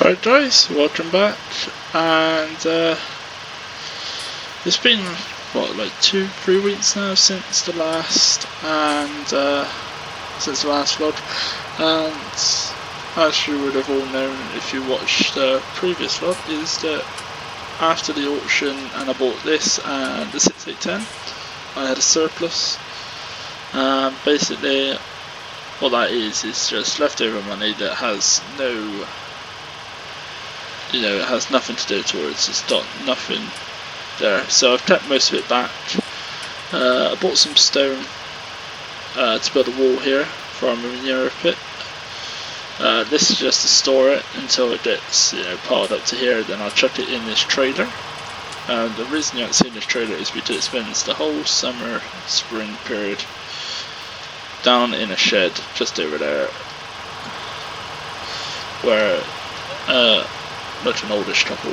Alright guys, welcome back, and it's been what, like 2-3 weeks now since the last vlog, and as you would have all known if you watched the previous vlog, is that after the auction and I bought this and the 6810, I had a surplus. Basically what that is just leftover money that has no, it has nothing to do towards, it's got nothing there. So I've kept most of it back. I bought some stone to build a wall here for our manure pit. This is just to store it until it gets piled up to here, then I'll chuck it in this trailer. The reason you haven't seen this trailer is because it spends the whole summer, spring period down in a shed just over there where much an oldish couple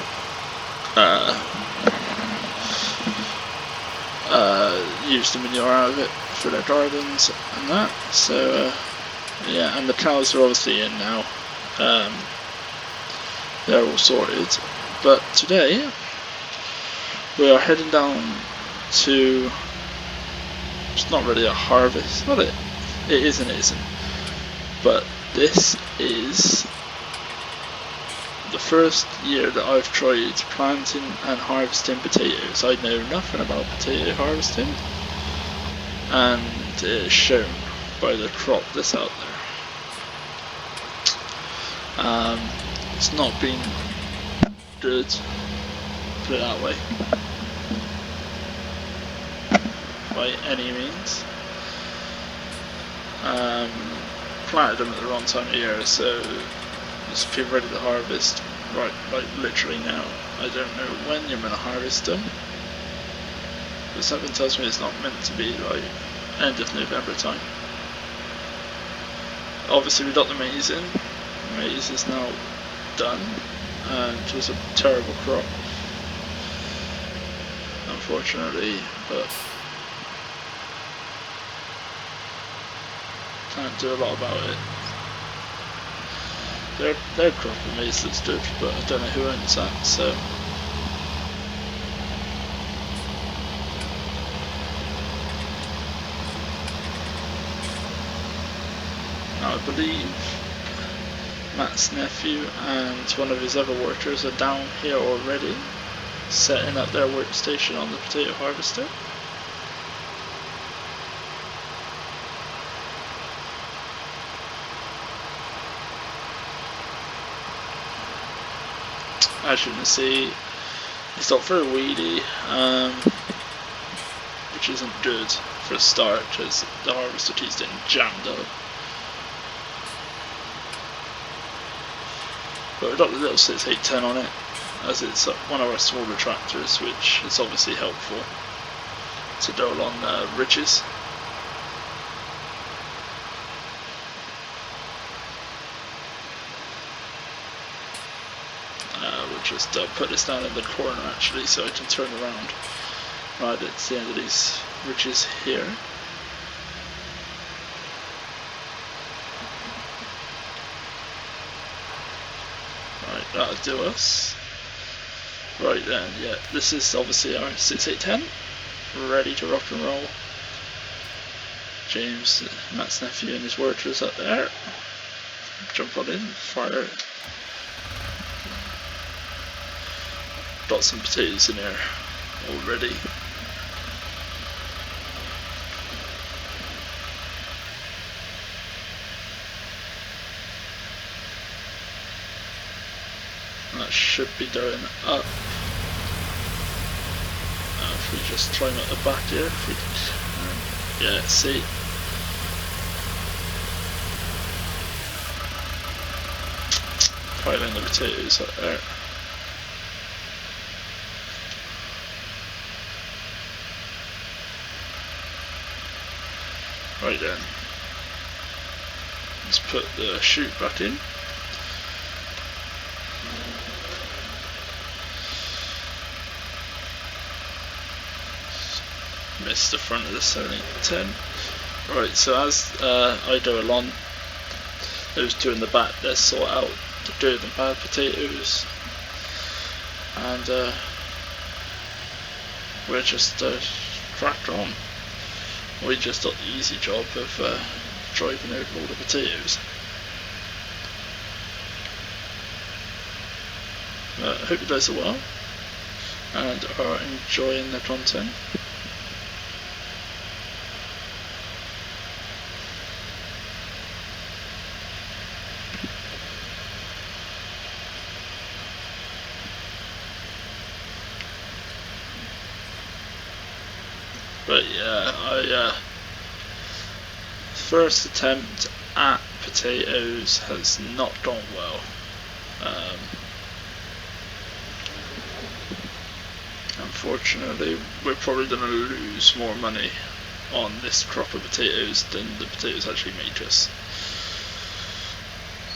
use the manure out of it for their gardens and that. So yeah, and the cows are obviously in now. They're all sorted, but today we are heading down to, it's not really a harvest, not it is and it isn't, but this is the first year that I've tried planting and harvesting potatoes. I know nothing about potato harvesting, and it's shown by the crop that's out there. It's not been good, put it that way, by any means. Planted them at the wrong time of year, so it's people ready to harvest right, like literally now. I don't know when you're going to harvest them, but something tells me it's not meant to be like end of November time. Obviously we got the maize in. Maize is now done, and it was a terrible crop, unfortunately, but can't do a lot about it. Their crop of maize looks good, but I don't know who owns that, so now I believe Matt's nephew and one of his other workers are down here already, setting up their workstation on the potato harvester. As you can see, it's not very weedy, which isn't good for a start because the harvester keeps getting jammed up. But we've got the little 6810 on it, as it's one of our smaller tractors, which is obviously helpful to go along ridges. We'll just put this down in the corner actually, so I can turn around right at the end of these ridges here. Right, that'll do us. Right then, yeah, this is obviously our 6810, ready to rock and roll. James, Matt's nephew, and his workers up there. Jump on in, fire. Got some potatoes in there already. That should be going up. If we just climb at the back here, if we yeah, see. Piling the potatoes up there. Right then, let's put the chute back in. Missed the front of the 7010. Right, so as I go along, those two in the back, they're sort out the good and bad potatoes, and we're just cracked on. We just got the easy job of driving over all the potatoes. I hope you guys are well and are enjoying the content. But yeah, first attempt at potatoes has not gone well. Unfortunately, we're probably going to lose more money on this crop of potatoes than the potatoes actually make us.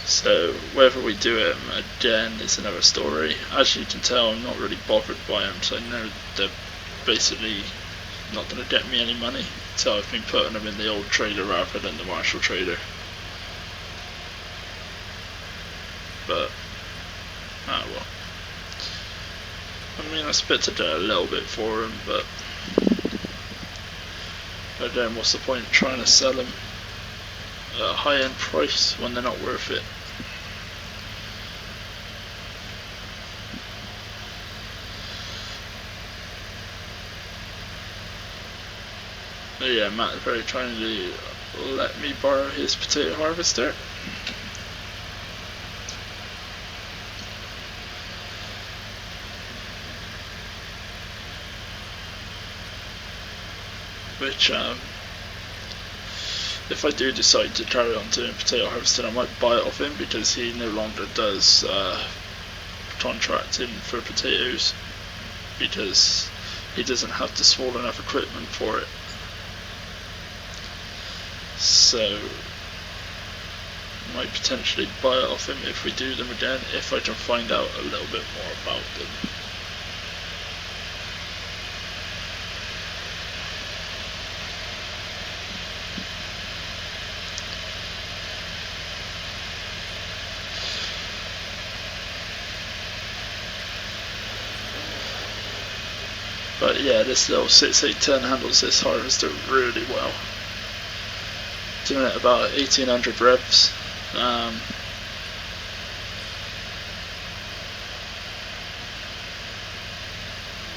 So whether we do it again is another story. As you can tell, I'm not really bothered by them, so I know they're basically not going to get me any money, so I've been putting them in the old trailer rather than the Marshall trailer. But well, I mean, I spit it a little bit for them, but again, what's the point of trying to sell them at a high-end price when they're not worth it? But yeah, Matt is very kindly let me borrow his potato harvester. Which, if I do decide to carry on doing potato harvesting, I might buy it off him, because he no longer does contracting for potatoes, because he doesn't have the small enough equipment for it. So I might potentially buy it off him if we do them again, if I can find out a little bit more about them. But yeah, this little 6810 handles this harvester really well. Doing it about 1800 revs.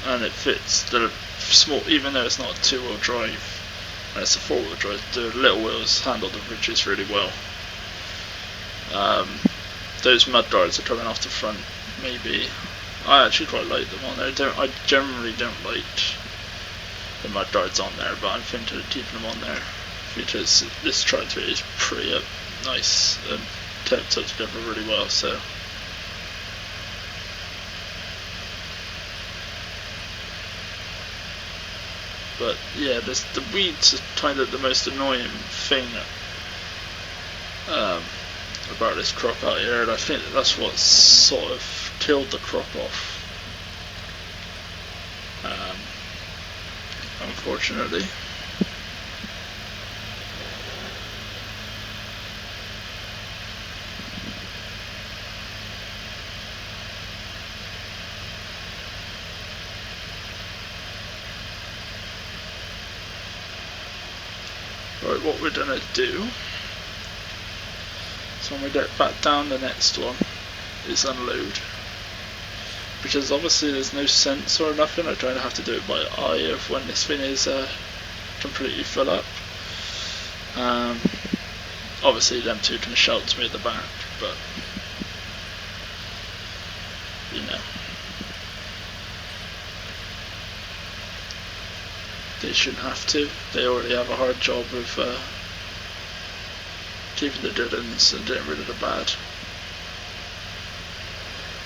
And it fits the small, even though it's not a two-wheel drive, and it's a four-wheel drive, the little wheels handle the ridges really well. Those mud guards are coming off the front, maybe. I actually quite like them on there. I generally don't like the mud guards on there, but I'm thinking of keeping them on there, because this tractor is pretty nice and kept together really well. So but yeah, the weeds are kind of the most annoying thing about this crop out here, and I think that's what sort of killed the crop off, unfortunately. Right, what we're gonna do, so when we get back down, the next one is unload, because obviously there's no sense or nothing. I kind of have to do it by eye of when this thing is completely full up. Obviously them two can shout to me at the back, but you know, they shouldn't have to. They already have a hard job of keeping the good ones and getting rid of the bad.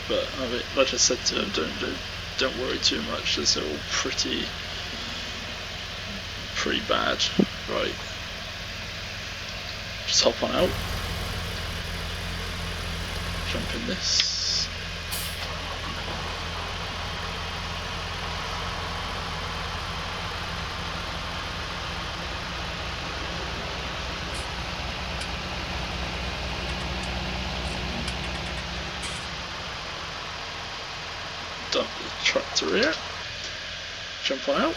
But I mean, like I said to them, don't worry too much, as they're all pretty bad. Right, just hop on out, jump in this. dump the tractor here, jump on out.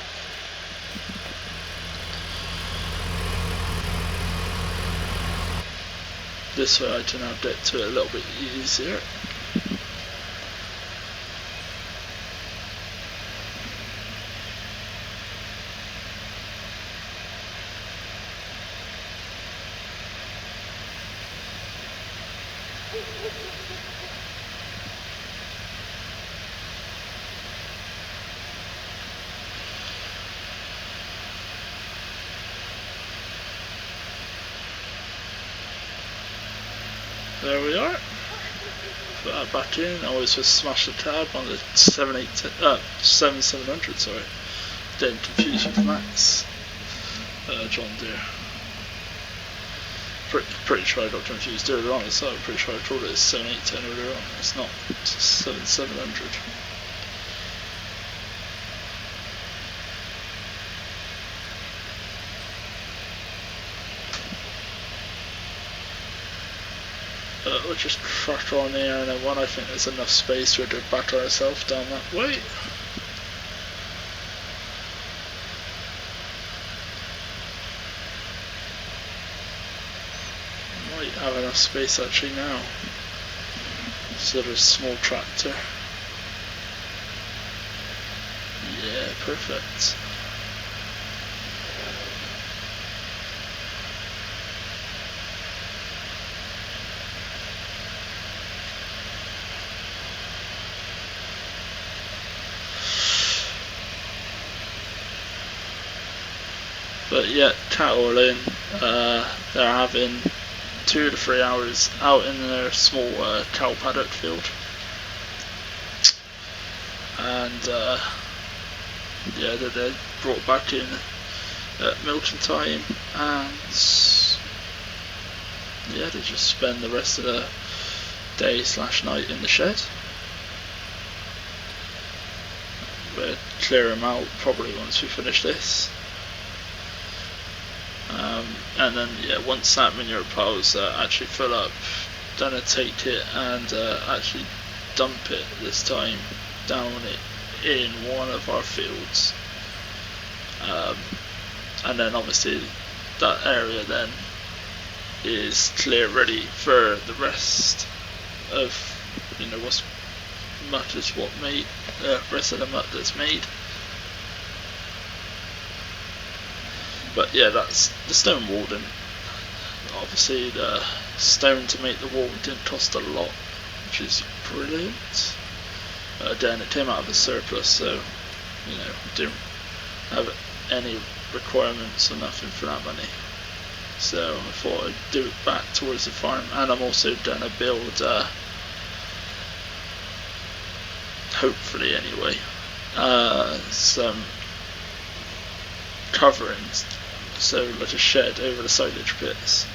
This way I can now get to it a little bit easier. There we are. Put that back in. I always just smash the tab on the 7700. Sorry, getting confused with Max. John Deere. Pretty sure I got confused earlier on. So I'm pretty sure I called it 7810 earlier on. It's not. It's 7700. We'll just crack on here, and then when I think there's enough space, we'll just back ourselves down that way. Might have enough space actually now. Sort of small tractor. Yeah, perfect. But yeah, cattle in. They're having 2 to 3 hours out in their small cow paddock field, and yeah, they're brought back in at milking time, and yeah, they just spend the rest of the day / night in the shed. We'll clear them out probably once we finish this. And then yeah, once that manure pile's actually fill up, then I take it and actually dump it this time down it in one of our fields, and then obviously that area then is clear, ready for the rest of, you know, what's mutt is what made rest of the mutt that's made. But yeah, that's the stone wall. Didn't, obviously the stone to make the wall didn't cost a lot, which is brilliant. Then it came out of the surplus, so you know, didn't have any requirements or nothing for that money. So I thought I'd do it back towards the farm, and I'm also gonna build, hopefully anyway, some coverings. So like a shed over the silage pits.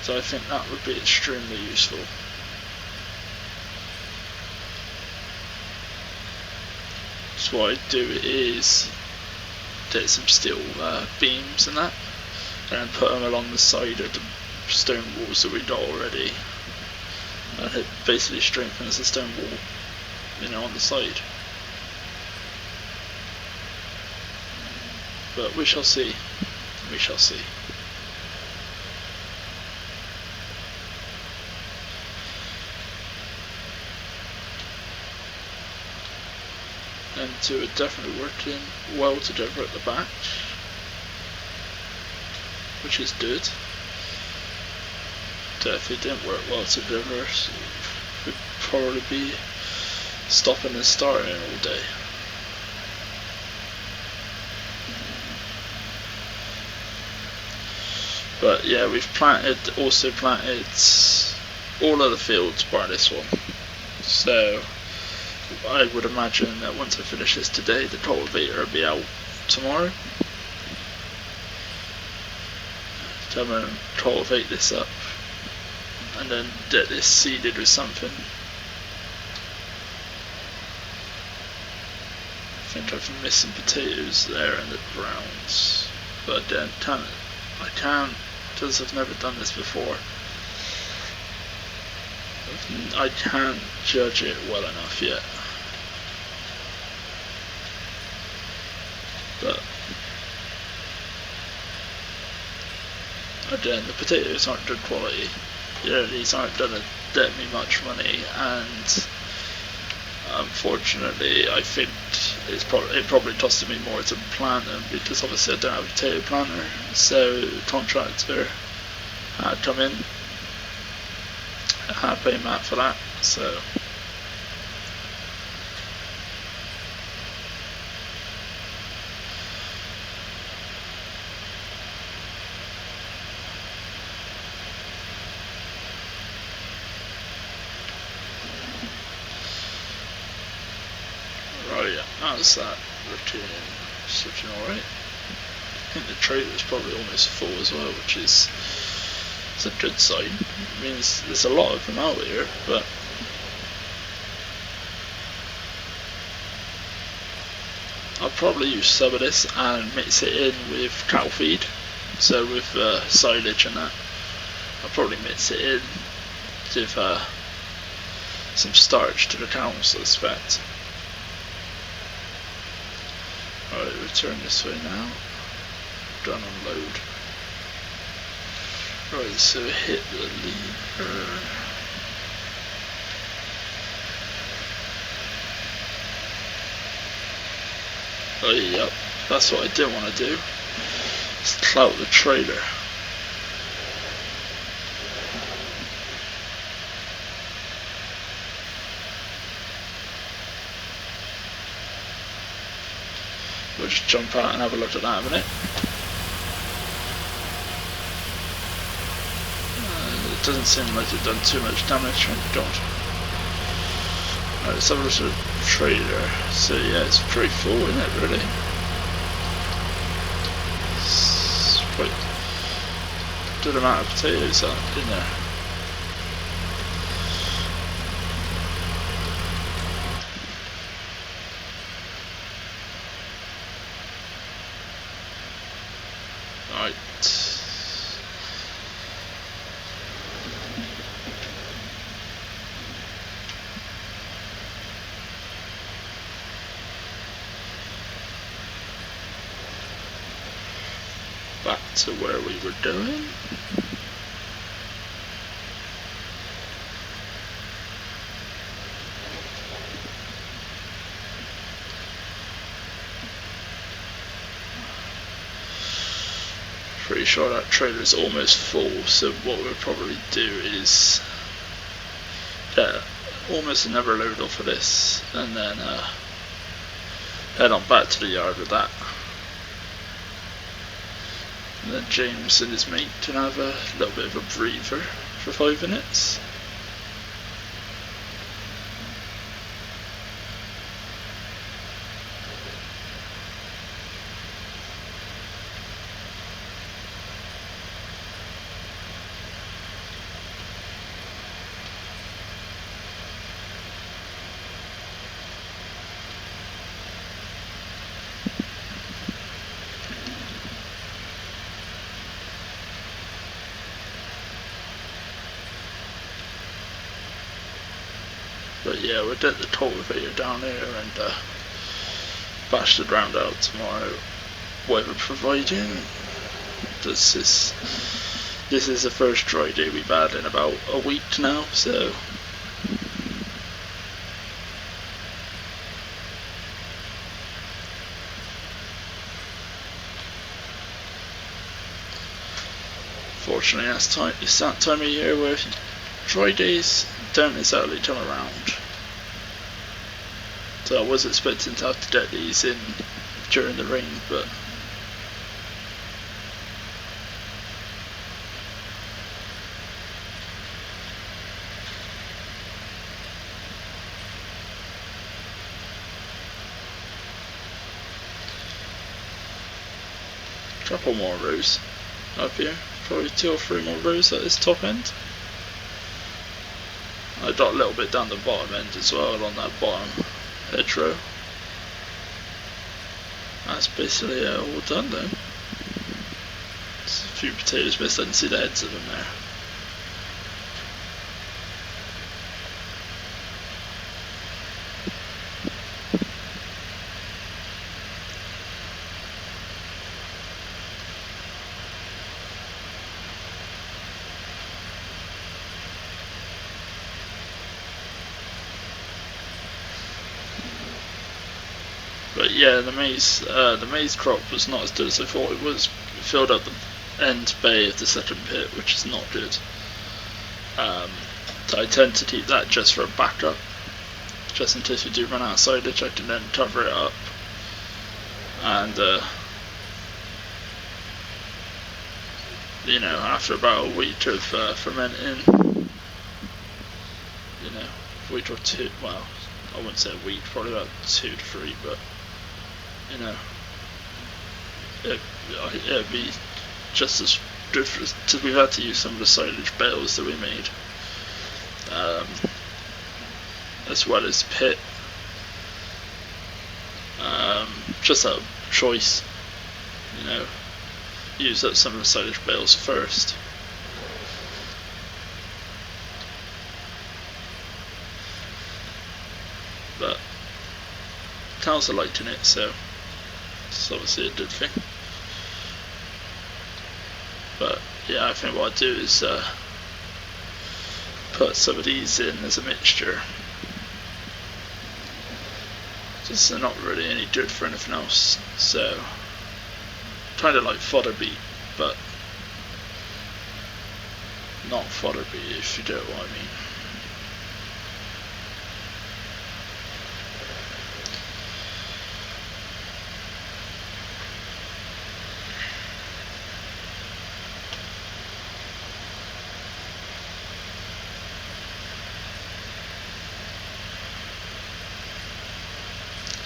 So I think that would be extremely useful. So what I'd do is get some steel beams and that, and put them along the side of the stone walls that we got already, and it basically strengthens the stone wall, you know, on the side. But we shall see. We shall see. And two are definitely working well together at the back, which is good. If they didn't work well together, we'd probably be stopping and starting all day. But yeah, we've also planted all of the fields bar this one. So I would imagine that once I finish this today, the cultivator will be out tomorrow. Come and cultivate this up, and then get this seeded with something. I think I've missed some potatoes there in the grounds, but then I can't, because I've never done this before. I can't judge it well enough yet. But again, the potatoes aren't good quality. You know, these aren't gonna get me much money, and unfortunately, I think it probably costed me more to plant them, because obviously I don't have a potato planter, so the contractor had come in. I had paid Matt for that, so right, yeah, how's that looking alright? I think the trailer's probably almost full as well, which is a good sign. It means there's a lot of them out here, but I'll probably use some of this and mix it in with cattle feed, so with silage and that. I'll probably mix it in, give some starch to the cows, I suspect. Alright, return this way now. Done unload. Right, so hit the lever. Oh yep, that's what I didn't want to do. Just clout the trailer. We'll just jump out and have a look at that in a minute. It doesn't seem like it's done too much damage, thank God. Right, let's have a look at the trailer. So yeah, it's pretty full, isn't it, really? It's quite a good amount of potatoes in there. Right. Back to where we were going. Pretty sure that trailer is almost full, so what we'll probably do is get almost another load off of this, and then head on back to the yard with that. And then James and his mate can have a little bit of a breather for 5 minutes. But yeah, we'll get the cultivator down here and bash the ground out tomorrow, weather providing. This is the first dry day we've had in about a week now, so fortunately it's that time of year where dry days don't exactly come around. So I was expecting to have to get these in during the rain, but a couple more rows up here, probably 2 or 3 more rows at this top end. I got a little bit down the bottom end as well on that bottom hedgerow. That's basically all done then. There's a few potatoes missed, I didn't see the heads of them there. yeah, the maize crop was not as good as I thought it was. It filled up the end bay of the second pit, which is not good. So I tend to keep that just for a backup, just in case we do run out of silage. I can then cover it up, and you know, after about a week of fermenting, you know, a week or two, well, I wouldn't say a week, probably about 2 to 3, but you know, it'd be just as good for us, because we've had to use some of the silage bales that we made, as well as pit, just out of choice, you know, use up some of the silage bales first. But cows are liking it, so it's obviously a good thing. But yeah, I think what I'll do is put some of these in as a mixture. Just they're not really any good for anything else, so kind of like fodder beet, but not fodder beet, if you get what I mean.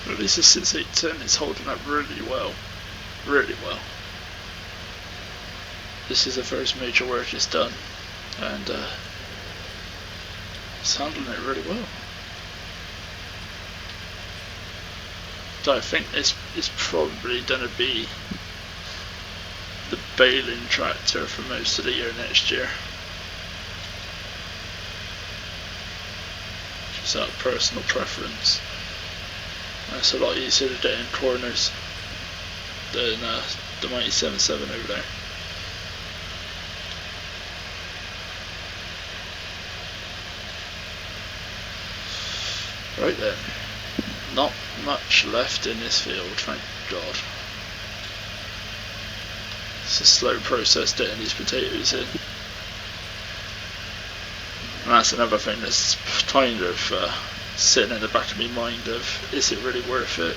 At least the 6810 is holding up really well. Really well. This is the first major work it's done, and it's handling it really well. So I think it's probably going to be the baling tractor for most of the year next year. Just out of personal preference. It's a lot easier to get in corners than the Mighty 7.7 over there. Right then, not much left in this field, thank God. It's a slow process getting these potatoes in. And that's another thing that's kind of sitting in the back of my mind of, is it really worth it?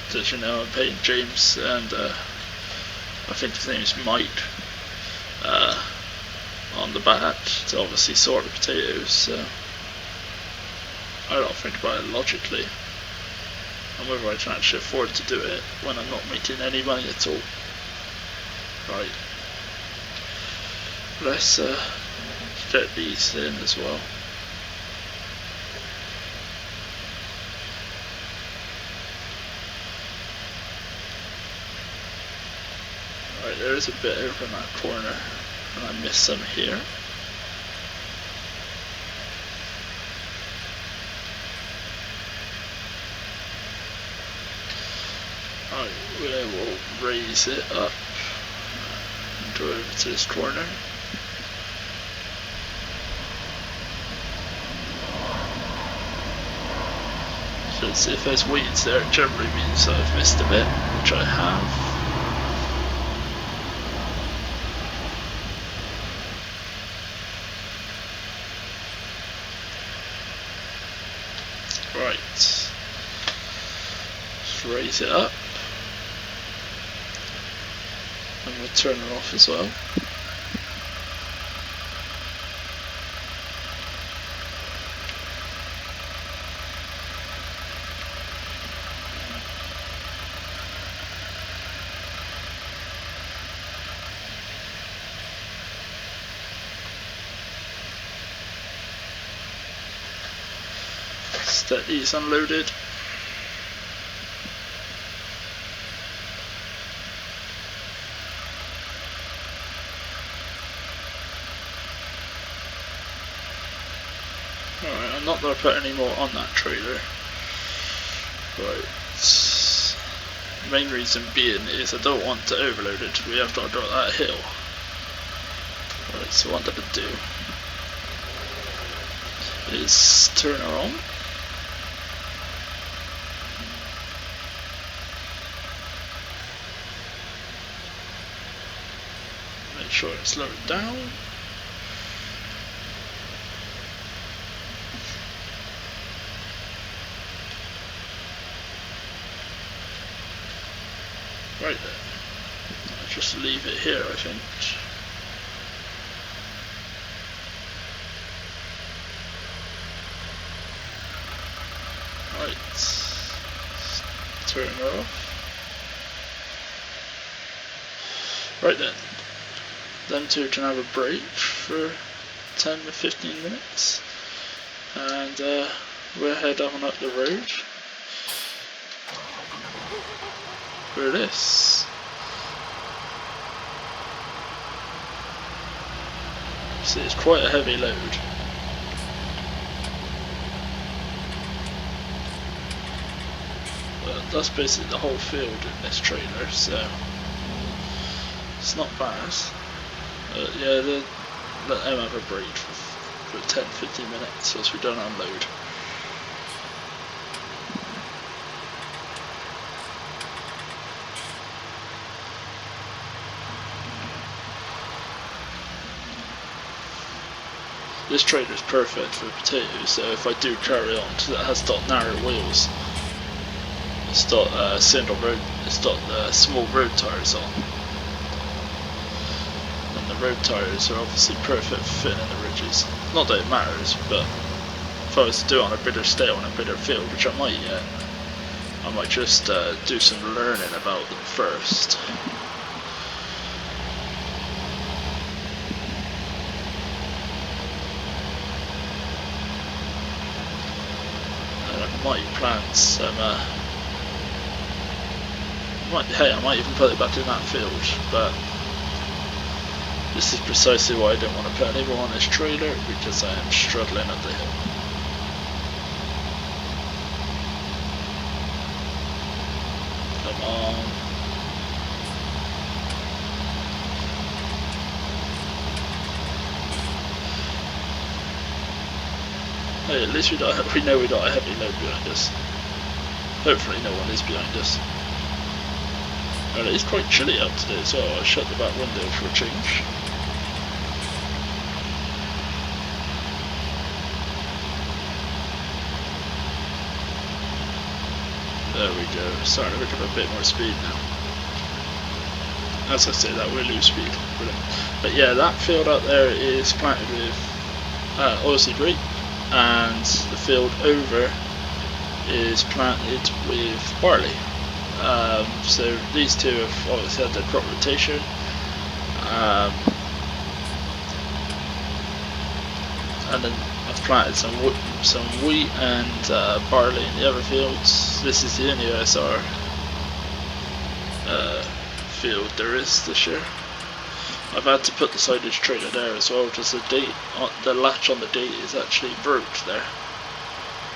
Because, you know, I'm paying James, and I think his name's Mike, on the back to obviously sort the potatoes, so I don't think about it logically, and whether I can actually afford to do it when I'm not making any money at all. Right, let's get these in as well. Right, there is a bit over in that corner, and I missed some here. Right, we will raise it up and go over to this corner. Because if there's weeds there, it generally means that I've missed a bit, which I have. Right, let's raise it up, and we'll turn it off as well. Let's get these unloaded. Alright, I'm not going to put any more on that trailer. Right. The main reason being is I don't want to overload it. We have to go up that hill. Right, so what I'm going to do is turn her on. Make sure it's lowered down. Right then. I'll just leave it here, I think. Right. Turn her off. Right then. Them two can have a break for 10 to 15 minutes. And we'll head on up the road for this. See, it's quite a heavy load. But that's basically the whole field in this trailer, so it's not bad. Yeah, let them have a break for 10-15 minutes whilst we don't unload. This trailer is perfect for potatoes, so if I do carry on, because it has got narrow wheels, it's got small road tyres on, and the road tyres are obviously perfect for fitting in the ridges. Not that it matters, but if I was to do it on a bigger scale on a bigger field, which I might yet, I might just do some learning about them first. Might plant some I might even put it back in that field, but this is precisely why I don't want to put any more on this trailer, because I am struggling up the hill. Come on. Hey, at least we know we got a heavy load behind us. Hopefully no one is behind us. And it is quite chilly out today as well. I shut the back window for a change. There we go. Starting to pick up a bit more speed now. As I say that, we'll lose speed. Brilliant. But yeah, that field out there is planted with oilseed rape, and the field over is planted with barley. So these two have obviously had their crop rotation. And then I've planted some wheat and barley in the other fields. This is the only OSR field there is this year. I've had to put the silage trailer there as well, because the latch on the date is actually broke there,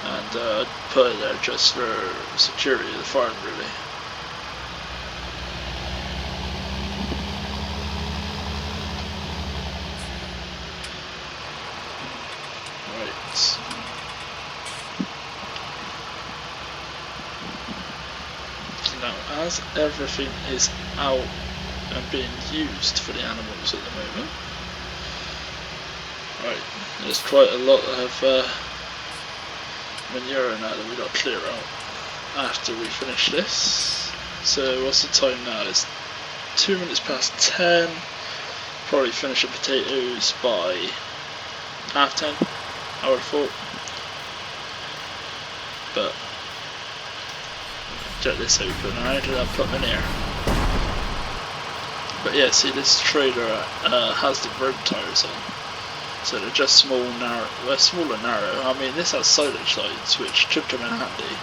and I put it there just for security of the farm, really. Right. Now, as everything is out and being used for the animals at the moment, right, there's quite a lot of manure now that we got to clear out after we finish this. So what's the time now? It's 2 minutes past 10. Probably finish the potatoes by 10:30, I would have thought. But get this open, and I ended up putting in here. But yeah, see, this trailer has the road tyres on, so they're just small, narrow. Well, small and narrow. I mean, this has silage sides, which could come in handy.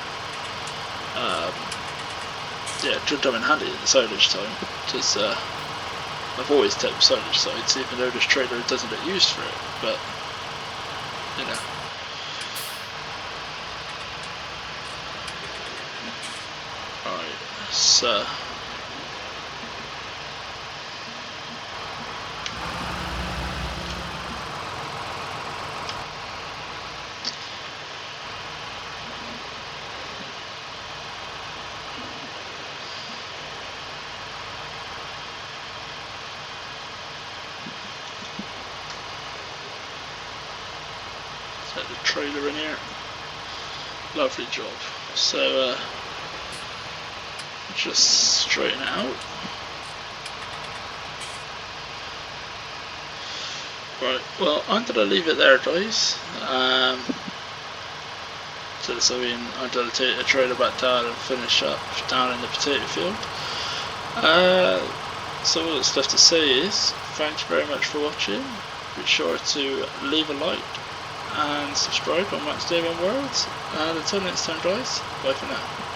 Yeah, it could come in handy in the silage time, because I've always kept silage sides, even though this trailer doesn't get used for it. But you know. Alright, so the trailer in here. Lovely job. So just straighten it out. Right, well, I'm going to leave it there, guys. Until I take the trailer back down and finish up down in the potato field. So all that's left to say is, thanks very much for watching. Be sure to leave a like and subscribe on Max Damon World. And until next time, guys, bye for now.